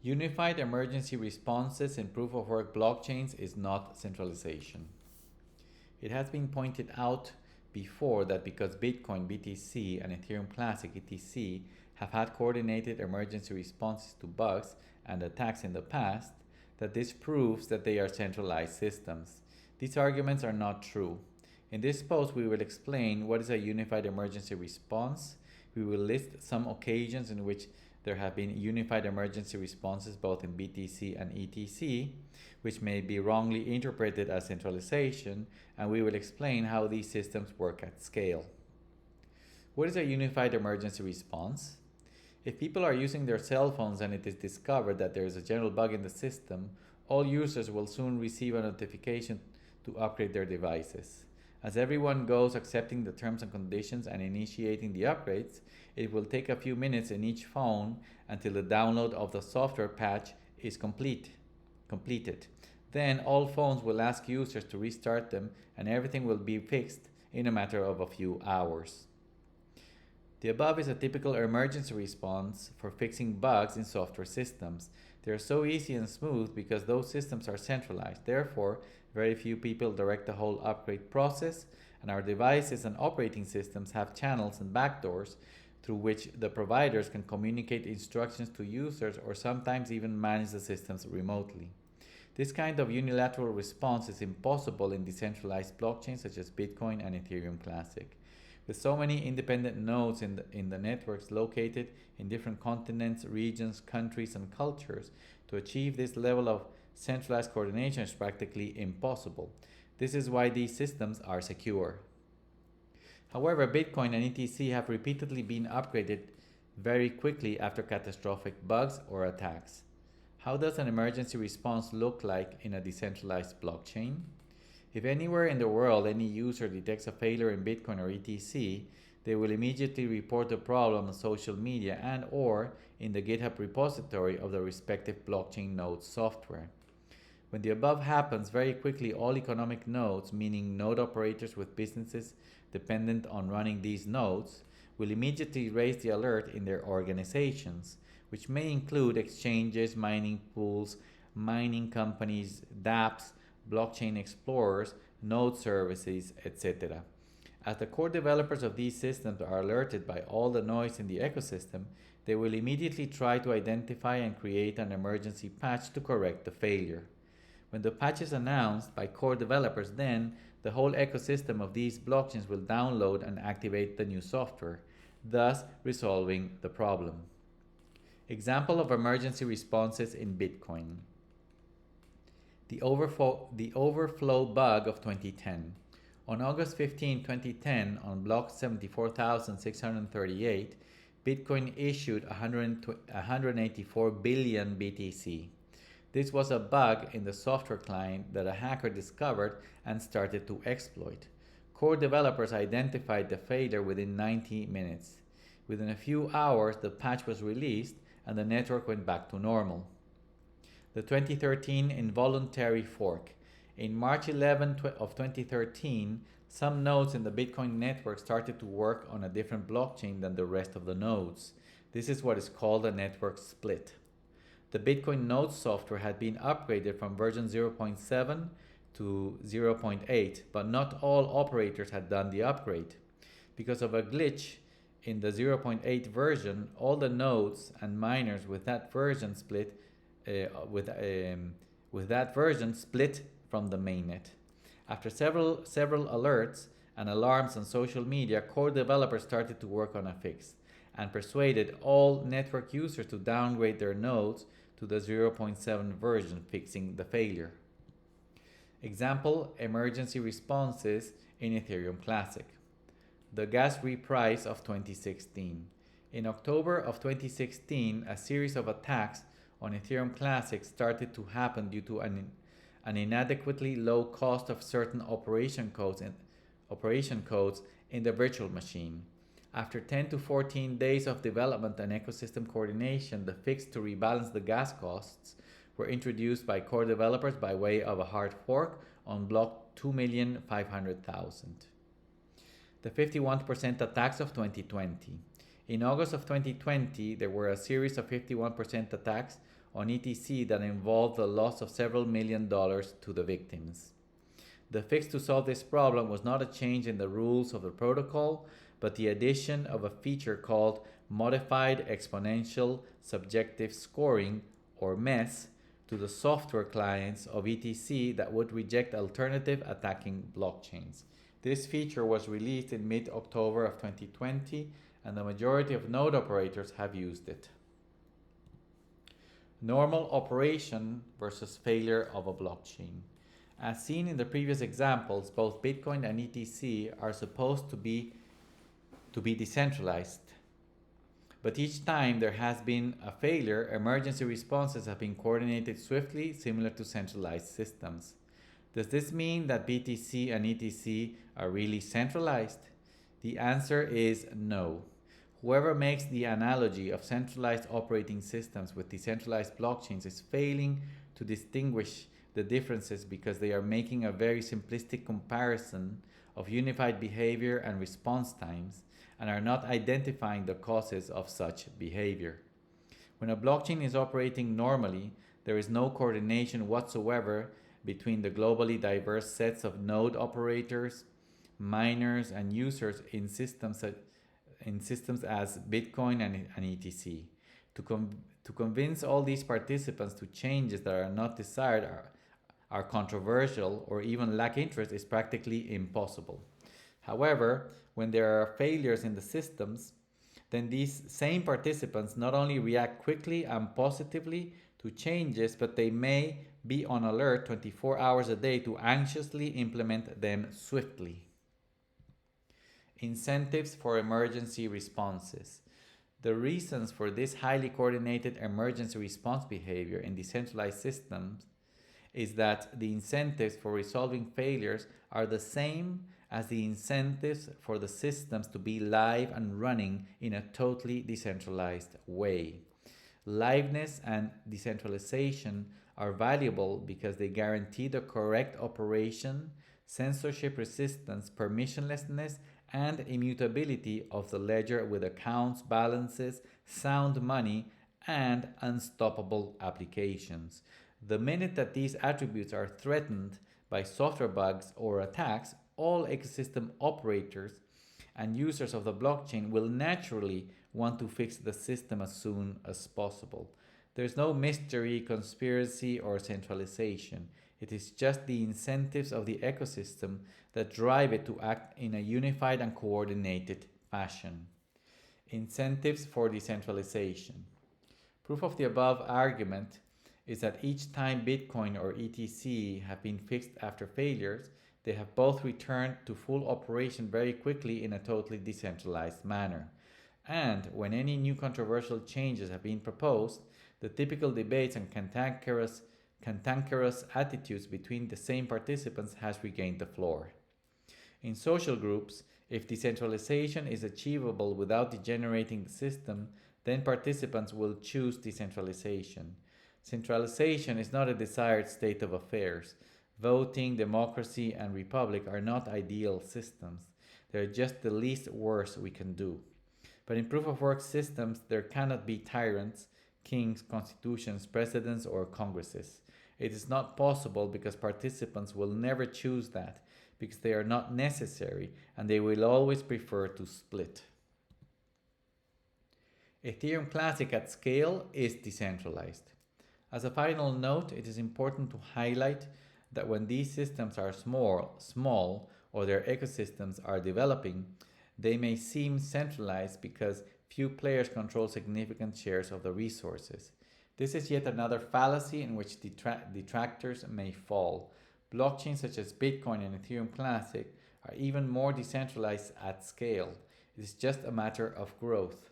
Unified emergency responses in proof of work blockchains is not centralization. It has been pointed out before that because Bitcoin, BTC, and Ethereum Classic, ETC, have had coordinated emergency responses to bugs and attacks in the past, that this proves that they are centralized systems. These arguments are not true. In this post, we will explain what is a unified emergency response. We will list some occasions in which there have been unified emergency responses both in BTC and ETC, which may be wrongly interpreted as centralization, and we will explain how these systems work at scale. What is a unified emergency response? If people are using their cell phones and it is discovered that there is a general bug in the system, all users will soon receive a notification to upgrade their devices. As everyone goes accepting the terms and conditions and initiating the upgrades, it will take a few minutes in each phone until the download of the software patch is completed. Then all phones will ask users to restart them and everything will be fixed in a matter of a few hours. The above is a typical emergency response for fixing bugs in software systems. They are so easy and smooth because those systems are centralized. Therefore, very few people direct the whole upgrade process, and our devices and operating systems have channels and backdoors through which the providers can communicate instructions to users or sometimes even manage the systems remotely. This kind of unilateral response is impossible in decentralized blockchains such as Bitcoin and Ethereum Classic. With so many independent nodes in the networks located in different continents, regions, countries, and cultures, to achieve this level of centralized coordination is practically impossible. This is why these systems are secure. However, Bitcoin and ETC have repeatedly been upgraded very quickly after catastrophic bugs or attacks. How does an emergency response look like in a decentralized blockchain? If anywhere in the world any user detects a failure in Bitcoin or ETC, they will immediately report the problem on social media and or in the GitHub repository of the respective blockchain node's software. When the above happens, very quickly all economic nodes, meaning node operators with businesses dependent on running these nodes, will immediately raise the alert in their organizations, which may include exchanges, mining pools, mining companies, dApps, blockchain explorers, node services, etc. As the core developers of these systems are alerted by all the noise in the ecosystem, they will immediately try to identify and create an emergency patch to correct the failure. When the patch is announced by core developers, then the whole ecosystem of these blockchains will download and activate the new software, thus resolving the problem. Example of emergency responses in Bitcoin. The overflow bug of 2010. On August 15, 2010, on block 74,638, Bitcoin issued 184 billion BTC. This was a bug in the software client that a hacker discovered and started to exploit. Core developers identified the failure within 90 minutes. Within a few hours, the patch was released and the network went back to normal. The 2013 involuntary fork. In March 11 of 2013, some nodes in the Bitcoin network started to work on a different blockchain than the rest of the nodes. This is what is called a network split. The Bitcoin node software had been upgraded from version 0.7 to 0.8, but not all operators had done the upgrade. Because of a glitch in the 0.8 version, all the nodes and miners with that version split from the mainnet. After several alerts and alarms on social media, core developers started to work on a fix and persuaded all network users to downgrade their nodes to the 0.7 version, fixing the failure. Example, emergency responses in Ethereum Classic. The gas reprice of 2016. In October of 2016, a series of attacks on Ethereum Classic started to happen due to an inadequately low cost of certain operation codes in the virtual machine. After 10 to 14 days of development and ecosystem coordination, the fix to rebalance the gas costs were introduced by core developers by way of a hard fork on block 2,500,000. The 51% attacks of 2020. In August of 2020, there were a series of 51% attacks on ETC that involved the loss of several $million to the victims. The fix to solve this problem was not a change in the rules of the protocol, but the addition of a feature called Modified Exponential Subjective Scoring, or MES, to the software clients of ETC that would reject alternative attacking blockchains. This feature was released in mid-October of 2020, and the majority of node operators have used it. Normal operation versus failure of a blockchain. As seen in the previous examples, both Bitcoin and ETC are supposed to be decentralized. But each time there has been a failure, emergency responses have been coordinated swiftly, similar to centralized systems. Does this mean that BTC and ETC are really centralized? The answer is no. Whoever makes the analogy of centralized operating systems with decentralized blockchains is failing to distinguish the differences because they are making a very simplistic comparison of unified behavior and response times and are not identifying the causes of such behavior. When a blockchain is operating normally, there is no coordination whatsoever between the globally diverse sets of node operators, miners, and users in systems as Bitcoin and ETC. To convince all these participants to changes that are not desired, are controversial, or even lack interest is practically impossible. However, when there are failures in the systems, then these same participants not only react quickly and positively to changes, but they may be on alert 24 hours a day to anxiously implement them swiftly. Incentives for emergency responses. The reasons for this highly coordinated emergency response behavior in decentralized systems is that the incentives for resolving failures are the same as the incentives for the systems to be live and running in a totally decentralized way. Liveness and decentralization are valuable because they guarantee the correct operation, censorship resistance, permissionlessness, and immutability of the ledger with accounts, balances, sound money, and unstoppable applications. The minute that these attributes are threatened by software bugs or attacks, all ecosystem operators and users of the blockchain will naturally want to fix the system as soon as possible. There's no mystery, conspiracy, or centralization. It is just the incentives of the ecosystem that drive it to act in a unified and coordinated fashion. Incentives for decentralization. Proof of the above argument is that each time Bitcoin or ETC have been fixed after failures, they have both returned to full operation very quickly in a totally decentralized manner. And when any new controversial changes have been proposed, the typical debates and cantankerous attitudes between the same participants has regained the floor. In social groups, if decentralization is achievable without degenerating the system, then participants will choose decentralization. Centralization is not a desired state of affairs. Voting, democracy, and republic are not ideal systems. They're just the least worst we can do. But in proof-of-work systems, there cannot be tyrants, kings, constitutions, presidents, or congresses. It is not possible because participants will never choose that, because they are not necessary, and they will always prefer to split. Ethereum Classic at scale is decentralized. As a final note, it is important to highlight that when these systems are small, or their ecosystems are developing, they may seem centralized because few players control significant shares of the resources. This is yet another fallacy in which detractors may fall. Blockchains such as Bitcoin and Ethereum Classic are even more decentralized at scale. It is just a matter of growth.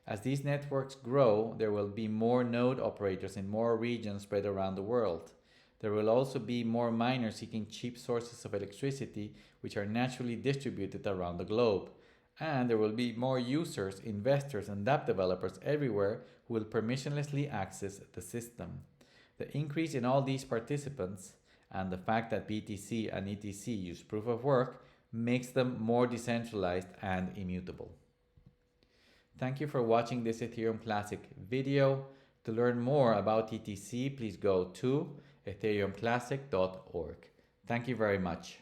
As these networks grow, there will be more node operators in more regions spread around the world. There will also be more miners seeking cheap sources of electricity, which are naturally distributed around the globe. And there will be more users, investors, and app developers everywhere who will permissionlessly access the system. The increase in all these participants and the fact that BTC and ETC use proof of work makes them more decentralized and immutable. Thank you for watching this Ethereum Classic video. To learn more about ETC, please go to ethereumclassic.org. Thank you very much.